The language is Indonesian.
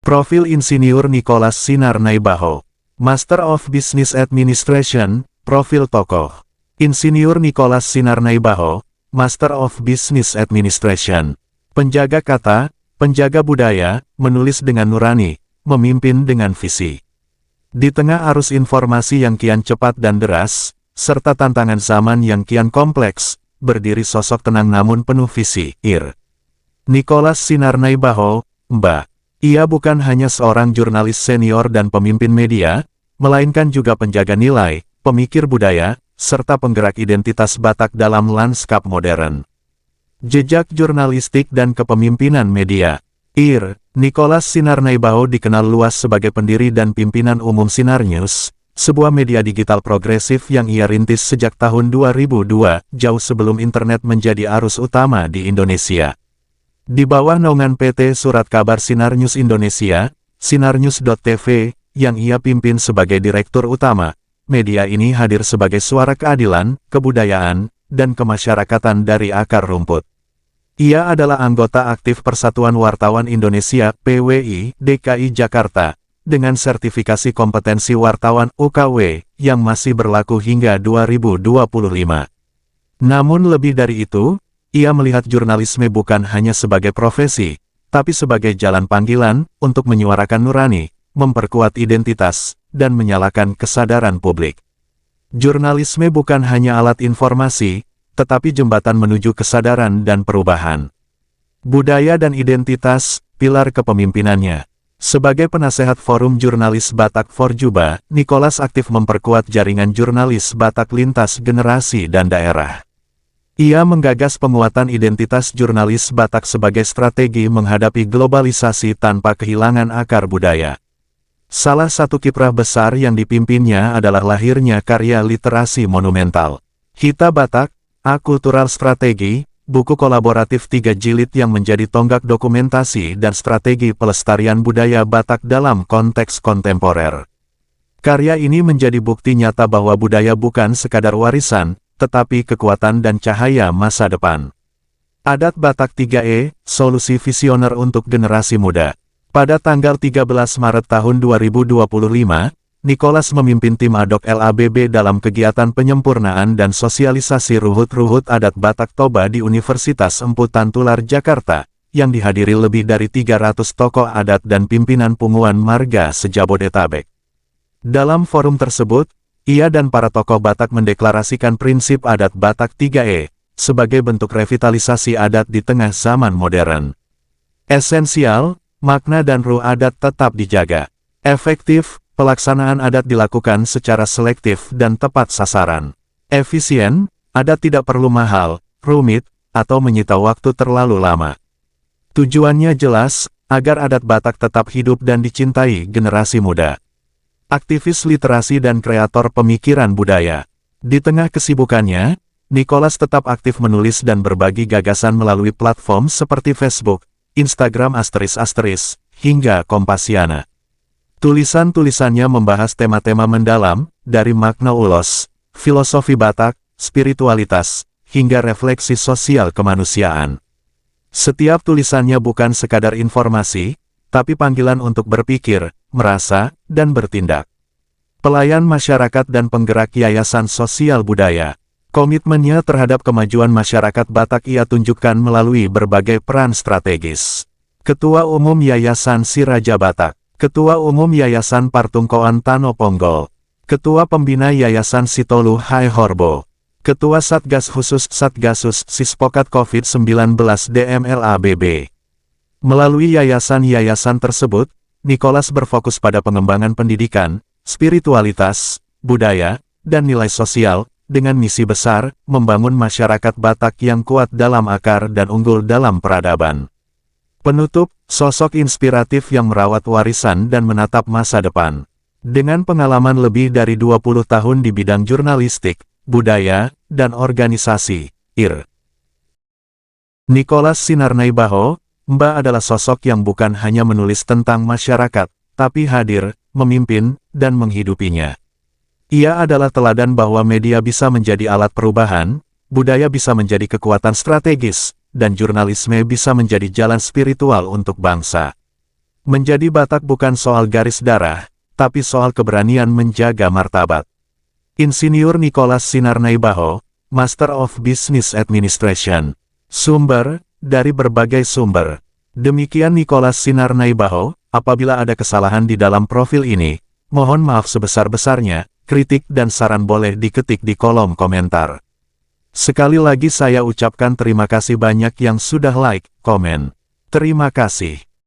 Profil Insinyur Nicholas Sinarnaibaho, Master of Business Administration. Profil tokoh Insinyur Nicholas Sinarnaibaho, Master of Business Administration. Penjaga kata, penjaga budaya, menulis dengan nurani, memimpin dengan visi. Di tengah arus informasi yang kian cepat dan deras, serta tantangan zaman yang kian kompleks, berdiri sosok tenang namun penuh visi, Nicholas Sinarnaibaho, Mbak. Ia bukan hanya seorang jurnalis senior dan pemimpin media, melainkan juga penjaga nilai, pemikir budaya, serta penggerak identitas Batak dalam lanskap modern. Jejak jurnalistik dan kepemimpinan media. Nicholas Sinarnaibaho dikenal luas sebagai pendiri dan pimpinan umum Sinar News, sebuah media digital progresif yang ia rintis sejak tahun 2002, jauh sebelum internet menjadi arus utama di Indonesia. Di bawah naungan PT Surat Kabar Sinar News Indonesia, sinarnews.tv, yang ia pimpin sebagai direktur utama, media ini hadir sebagai suara keadilan, kebudayaan, dan kemasyarakatan dari akar rumput. Ia adalah anggota aktif Persatuan Wartawan Indonesia (PWI) DKI Jakarta, dengan sertifikasi kompetensi wartawan UKW, yang masih berlaku hingga 2025. Namun lebih dari itu, ia melihat jurnalisme bukan hanya sebagai profesi, tapi sebagai jalan panggilan untuk menyuarakan nurani, memperkuat identitas, dan menyalakan kesadaran publik. Jurnalisme bukan hanya alat informasi, tetapi jembatan menuju kesadaran dan perubahan. Budaya dan identitas, pilar kepemimpinannya. Sebagai penasehat Forum Jurnalis Batak Forjuba, Nicholas aktif memperkuat jaringan jurnalis Batak lintas generasi dan daerah. Ia menggagas penguatan identitas jurnalis Batak sebagai strategi menghadapi globalisasi tanpa kehilangan akar budaya. Salah satu kiprah besar yang dipimpinnya adalah lahirnya karya literasi monumental, Hita Batak, A Cultural Strategy, buku kolaboratif 3 jilid yang menjadi tonggak dokumentasi dan strategi pelestarian budaya Batak dalam konteks kontemporer. Karya ini menjadi bukti nyata bahwa budaya bukan sekadar warisan, tetapi kekuatan dan cahaya masa depan. Adat Batak 3E, solusi visioner untuk generasi muda. Pada tanggal 13 Maret tahun 2025, Nicholas memimpin tim Adok LABB dalam kegiatan penyempurnaan dan sosialisasi ruhut-ruhut adat Batak Toba di Universitas Empu Tantular Jakarta, yang dihadiri lebih dari 300 tokoh adat dan pimpinan punguan marga se-Jabodetabek. Dalam forum tersebut, ia dan para tokoh Batak mendeklarasikan prinsip adat Batak 3E, sebagai bentuk revitalisasi adat di tengah zaman modern. Esensial, makna dan ruh adat tetap dijaga. Efektif, pelaksanaan adat dilakukan secara selektif dan tepat sasaran. Efisien, adat tidak perlu mahal, rumit, atau menyita waktu terlalu lama. Tujuannya jelas, agar adat Batak tetap hidup dan dicintai generasi muda. Aktivis literasi dan kreator pemikiran budaya. Di tengah kesibukannya, Nicholas tetap aktif menulis dan berbagi gagasan melalui platform seperti Facebook, Instagram ***, hingga Kompasiana. Tulisan-tulisannya membahas tema-tema mendalam, dari makna ulos, filosofi Batak, spiritualitas, hingga refleksi sosial kemanusiaan. Setiap tulisannya bukan sekadar informasi, tapi panggilan untuk berpikir, merasa, dan bertindak. Pelayan masyarakat dan penggerak Yayasan Sosial Budaya. Komitmennya terhadap kemajuan masyarakat Batak ia tunjukkan melalui berbagai peran strategis. Ketua Umum Yayasan Si Raja Batak, Ketua Umum Yayasan Partungkoan Tano Ponggol, Ketua Pembina Yayasan Sitolu Hai Horbo, Ketua Satgas Khusus Satgasus Sispokat COVID-19 DMLABB. Melalui yayasan-yayasan tersebut, Nicholas berfokus pada pengembangan pendidikan, spiritualitas, budaya, dan nilai sosial, dengan misi besar, membangun masyarakat Batak yang kuat dalam akar dan unggul dalam peradaban. Penutup, sosok inspiratif yang merawat warisan dan menatap masa depan. Dengan pengalaman lebih dari 20 tahun di bidang jurnalistik, budaya, dan organisasi, Nicholas Sinarnaibaho, Mbak adalah sosok yang bukan hanya menulis tentang masyarakat, tapi hadir, memimpin, dan menghidupinya. Ia adalah teladan bahwa media bisa menjadi alat perubahan, budaya bisa menjadi kekuatan strategis, dan jurnalisme bisa menjadi jalan spiritual untuk bangsa. Menjadi Batak bukan soal garis darah, tapi soal keberanian menjaga martabat. Insinyur Nicholas Sinarnaibaho, Master of Business Administration. Sumber, dari berbagai sumber. Demikian Nicholas Sinarnaibaho, apabila ada kesalahan di dalam profil ini, mohon maaf sebesar-besarnya, kritik dan saran boleh diketik di kolom komentar. Sekali lagi saya ucapkan terima kasih banyak yang sudah like, komen. Terima kasih.